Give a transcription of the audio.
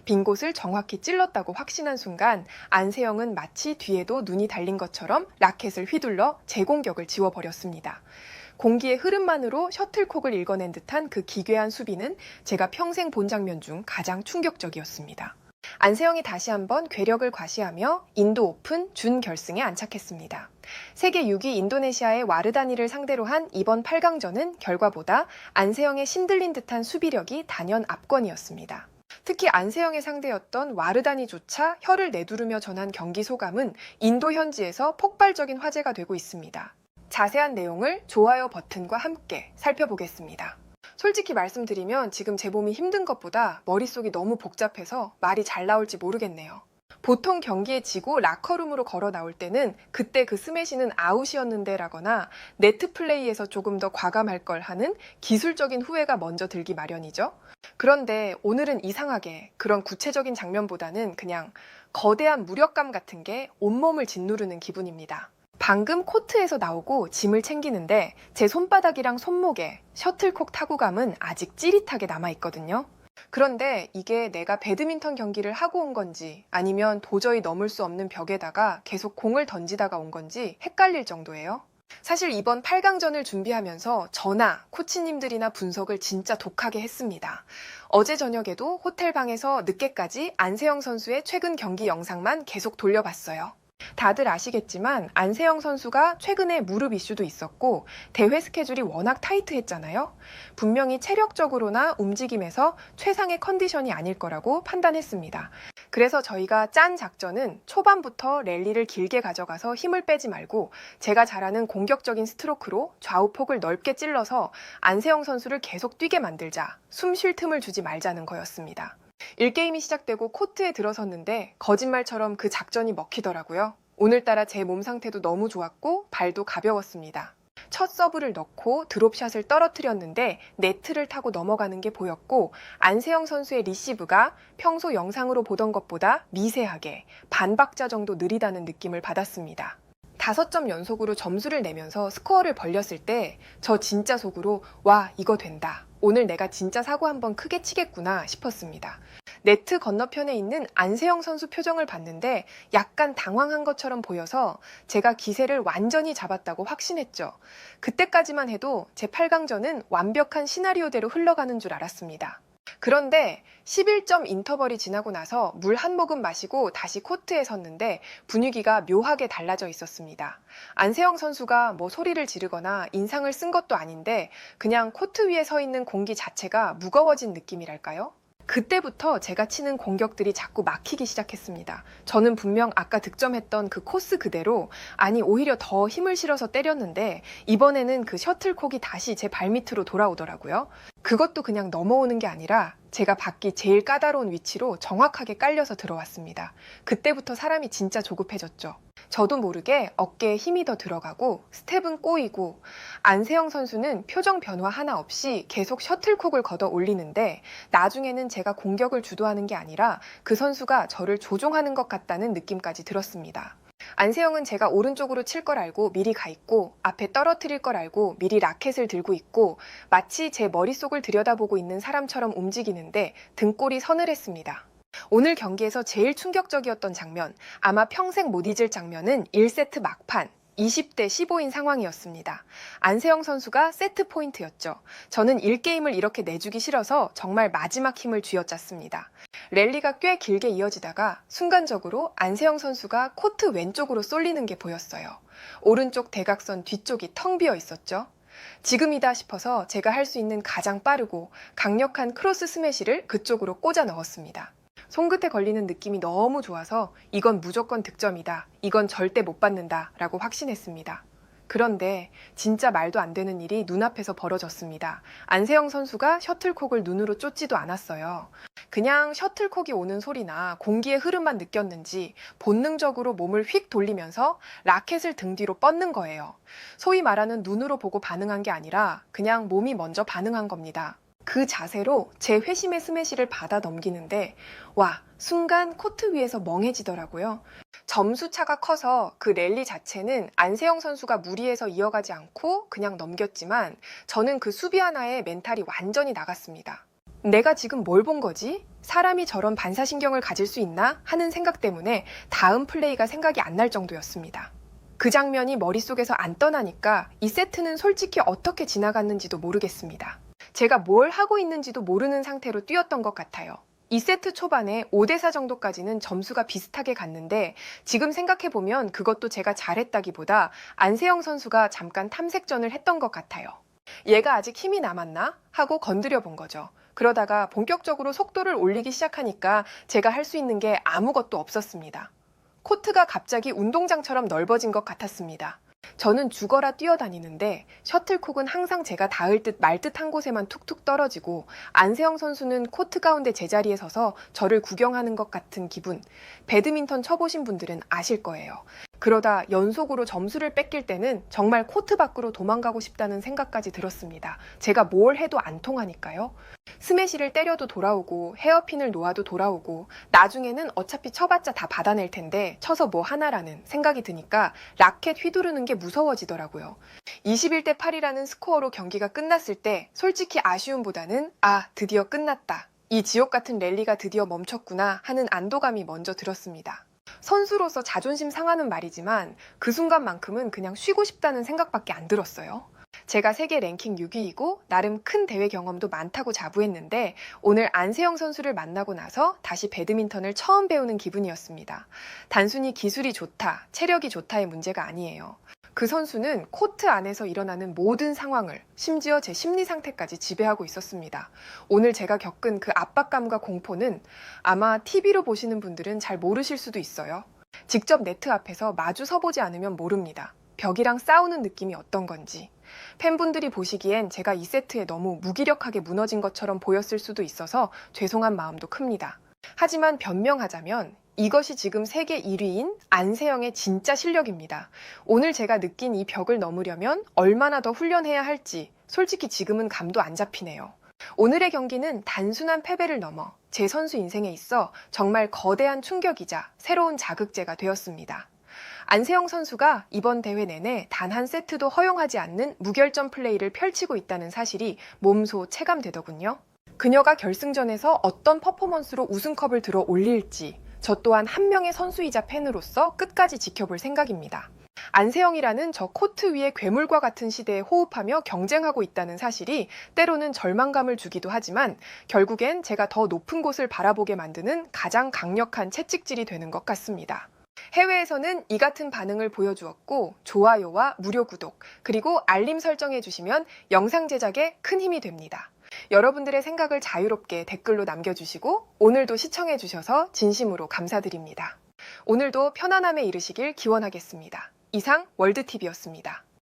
빈 곳을 정확히 찔렀다고 확신한 순간 안세영은 마치 뒤에도 눈이 달린 것처럼 라켓을 휘둘러 제 공격을 지워버렸습니다. 공기의 흐름만으로 셔틀콕을 읽어낸 듯한 그 기괴한 수비는 제가 평생 본 장면 중 가장 충격적이었습니다. 안세영이 다시 한번 괴력을 과시하며 인도 오픈 준결승에 안착했습니다. 세계 6위 인도네시아의 와르다니를 상대로 한 이번 8강전은 결과보다 안세영의 신들린 듯한 수비력이 단연 압권이었습니다. 특히 안세영의 상대였던 와르다니조차 혀를 내두르며 전한 경기 소감은 인도 현지에서 폭발적인 화제가 되고 있습니다. 자세한 내용을 좋아요 버튼과 함께 살펴보겠습니다. 솔직히 말씀드리면 지금 제 몸이 힘든 것보다 머릿속이 너무 복잡해서 말이 잘 나올지 모르겠네요. 보통 경기에 지고 라커룸으로 걸어 나올 때는 그때 그 스매시는 아웃이었는데 라거나 네트 플레이에서 조금 더 과감할 걸 하는 기술적인 후회가 먼저 들기 마련이죠. 그런데 오늘은 이상하게 그런 구체적인 장면보다는 그냥 거대한 무력감 같은 게 온몸을 짓누르는 기분입니다. 방금 코트에서 나오고 짐을 챙기는데 제 손바닥이랑 손목에 셔틀콕 타구감은 아직 찌릿하게 남아있거든요. 그런데 이게 내가 배드민턴 경기를 하고 온 건지 아니면 도저히 넘을 수 없는 벽에다가 계속 공을 던지다가 온 건지 헷갈릴 정도예요. 사실 이번 8강전을 준비하면서 저나 코치님들이나 분석을 진짜 독하게 했습니다. 어제 저녁에도 호텔방에서 늦게까지 안세영 선수의 최근 경기 영상만 계속 돌려봤어요. 다들 아시겠지만 안세영 선수가 최근에 무릎 이슈도 있었고 대회 스케줄이 워낙 타이트했잖아요. 분명히 체력적으로나 움직임에서 최상의 컨디션이 아닐 거라고 판단했습니다. 그래서 저희가 짠 작전은 초반부터 랠리를 길게 가져가서 힘을 빼지 말고 제가 잘하는 공격적인 스트로크로 좌우 폭을 넓게 찔러서 안세영 선수를 계속 뛰게 만들자, 숨 쉴 틈을 주지 말자는 거였습니다. 1게임이 시작되고 코트에 들어섰는데 거짓말처럼 그 작전이 먹히더라고요. 오늘따라 제 몸 상태도 너무 좋았고 발도 가벼웠습니다. 첫 서브를 넣고 드롭샷을 떨어뜨렸는데 네트를 타고 넘어가는 게 보였고 안세영 선수의 리시브가 평소 영상으로 보던 것보다 미세하게 반박자 정도 느리다는 느낌을 받았습니다. 5점 연속으로 점수를 내면서 스코어를 벌렸을 때 저 진짜 속으로 와 이거 된다. 오늘 내가 진짜 사고 한번 크게 치겠구나 싶었습니다. 네트 건너편에 있는 안세영 선수 표정을 봤는데 약간 당황한 것처럼 보여서 제가 기세를 완전히 잡았다고 확신했죠. 그때까지만 해도 제 8강전은 완벽한 시나리오대로 흘러가는 줄 알았습니다. 그런데 11점 인터벌이 지나고 나서 물 한 모금 마시고 다시 코트에 섰는데 분위기가 묘하게 달라져 있었습니다. 안세영 선수가 뭐 소리를 지르거나 인상을 쓴 것도 아닌데 그냥 코트 위에 서 있는 공기 자체가 무거워진 느낌이랄까요? 그때부터 제가 치는 공격들이 자꾸 막히기 시작했습니다. 저는 분명 아까 득점했던 그 코스 그대로, 아니 오히려 더 힘을 실어서 때렸는데 이번에는 그 셔틀콕이 다시 제 발밑으로 돌아오더라고요. 그것도 그냥 넘어오는 게 아니라 제가 받기 제일 까다로운 위치로 정확하게 깔려서 들어왔습니다. 그때부터 사람이 진짜 조급해졌죠. 저도 모르게 어깨에 힘이 더 들어가고 스텝은 꼬이고 안세영 선수는 표정 변화 하나 없이 계속 셔틀콕을 걷어 올리는데 나중에는 제가 공격을 주도하는 게 아니라 그 선수가 저를 조종하는 것 같다는 느낌까지 들었습니다. 안세영은 제가 오른쪽으로 칠 걸 알고 미리 가 있고 앞에 떨어뜨릴 걸 알고 미리 라켓을 들고 있고 마치 제 머릿속을 들여다보고 있는 사람처럼 움직이는데 등골이 서늘했습니다. 오늘 경기에서 제일 충격적이었던 장면, 아마 평생 못 잊을 장면은 1세트 막판 20대 15인 상황이었습니다. 안세영 선수가 세트 포인트였죠. 저는 1게임을 이렇게 내주기 싫어서 정말 마지막 힘을 쥐어짰습니다. 랠리가 꽤 길게 이어지다가 순간적으로 안세영 선수가 코트 왼쪽으로 쏠리는 게 보였어요. 오른쪽 대각선 뒤쪽이 텅 비어 있었죠. 지금이다 싶어서 제가 할 수 있는 가장 빠르고 강력한 크로스 스매시를 그쪽으로 꽂아 넣었습니다. 손끝에 걸리는 느낌이 너무 좋아서 이건 무조건 득점이다. 이건 절대 못 받는다. 라고 확신했습니다. 그런데 진짜 말도 안 되는 일이 눈앞에서 벌어졌습니다. 안세영 선수가 셔틀콕을 눈으로 쫓지도 않았어요. 그냥 셔틀콕이 오는 소리나 공기의 흐름만 느꼈는지 본능적으로 몸을 휙 돌리면서 라켓을 등 뒤로 뻗는 거예요. 소위 말하는 눈으로 보고 반응한 게 아니라 그냥 몸이 먼저 반응한 겁니다. 그 자세로 제 회심의 스매시를 받아 넘기는데 와, 순간 코트 위에서 멍해지더라고요. 점수 차가 커서 그 랠리 자체는 안세영 선수가 무리해서 이어가지 않고 그냥 넘겼지만 저는 그 수비 하나에 멘탈이 완전히 나갔습니다. 내가 지금 뭘 본 거지? 사람이 저런 반사신경을 가질 수 있나 하는 생각 때문에 다음 플레이가 생각이 안 날 정도였습니다. 그 장면이 머릿속에서 안 떠나니까 이 세트는 솔직히 어떻게 지나갔는지도 모르겠습니다. 제가 뭘 하고 있는지도 모르는 상태로 뛰었던 것 같아요. 2세트 초반에 5대4 정도까지는 점수가 비슷하게 갔는데 지금 생각해보면 그것도 제가 잘했다기보다 안세영 선수가 잠깐 탐색전을 했던 것 같아요. 얘가 아직 힘이 남았나? 하고 건드려 본 거죠. 그러다가 본격적으로 속도를 올리기 시작하니까 제가 할 수 있는 게 아무것도 없었습니다. 코트가 갑자기 운동장처럼 넓어진 것 같았습니다. 저는 죽어라 뛰어다니는데 셔틀콕은 항상 제가 닿을 듯 말 듯 한 곳에만 툭툭 떨어지고 안세영 선수는 코트 가운데 제자리에 서서 저를 구경하는 것 같은 기분. 배드민턴 쳐보신 분들은 아실 거예요. 그러다 연속으로 점수를 뺏길 때는 정말 코트 밖으로 도망가고 싶다는 생각까지 들었습니다. 제가 뭘 해도 안 통하니까요. 스매시를 때려도 돌아오고 헤어핀을 놓아도 돌아오고 나중에는 어차피 쳐봤자 다 받아낼 텐데 쳐서 뭐 하나라는 생각이 드니까 라켓 휘두르는 게 무서워지더라고요. 21대 8이라는 스코어로 경기가 끝났을 때 솔직히 아쉬움보다는 드디어 끝났다. 이 지옥 같은 랠리가 드디어 멈췄구나 하는 안도감이 먼저 들었습니다. 선수로서 자존심 상하는 말이지만 그 순간만큼은 그냥 쉬고 싶다는 생각밖에 안 들었어요. 제가 세계 랭킹 6위이고 나름 큰 대회 경험도 많다고 자부했는데 오늘 안세영 선수를 만나고 나서 다시 배드민턴을 처음 배우는 기분이었습니다. 단순히 기술이 좋다, 체력이 좋다의 문제가 아니에요. 그 선수는 코트 안에서 일어나는 모든 상황을 심지어 제 심리 상태까지 지배하고 있었습니다. 오늘 제가 겪은 그 압박감과 공포는 아마 TV로 보시는 분들은 잘 모르실 수도 있어요. 직접 네트 앞에서 마주 서보지 않으면 모릅니다. 벽이랑 싸우는 느낌이 어떤 건지. 팬분들이 보시기엔 제가 2세트에 너무 무기력하게 무너진 것처럼 보였을 수도 있어서 죄송한 마음도 큽니다. 하지만 변명하자면 이것이 지금 세계 1위인 안세영의 진짜 실력입니다. 오늘 제가 느낀 이 벽을 넘으려면 얼마나 더 훈련해야 할지 솔직히 지금은 감도 안 잡히네요. 오늘의 경기는 단순한 패배를 넘어 제 선수 인생에 있어 정말 거대한 충격이자 새로운 자극제가 되었습니다. 안세영 선수가 이번 대회 내내 단 한 세트도 허용하지 않는 무결점 플레이를 펼치고 있다는 사실이 몸소 체감되더군요. 그녀가 결승전에서 어떤 퍼포먼스로 우승컵을 들어 올릴지 저 또한 한 명의 선수이자 팬으로서 끝까지 지켜볼 생각입니다. 안세영이라는 저 코트 위의 괴물과 같은 시대에 호흡하며 경쟁하고 있다는 사실이 때로는 절망감을 주기도 하지만 결국엔 제가 더 높은 곳을 바라보게 만드는 가장 강력한 채찍질이 되는 것 같습니다. 해외에서는 이 같은 반응을 보여주었고 좋아요와 무료 구독 그리고 알림 설정해 주시면 영상 제작에 큰 힘이 됩니다. 여러분들의 생각을 자유롭게 댓글로 남겨주시고 오늘도 시청해 주셔서 진심으로 감사드립니다. 오늘도 편안함에 이르시길 기원하겠습니다. 이상 월드TV였습니다.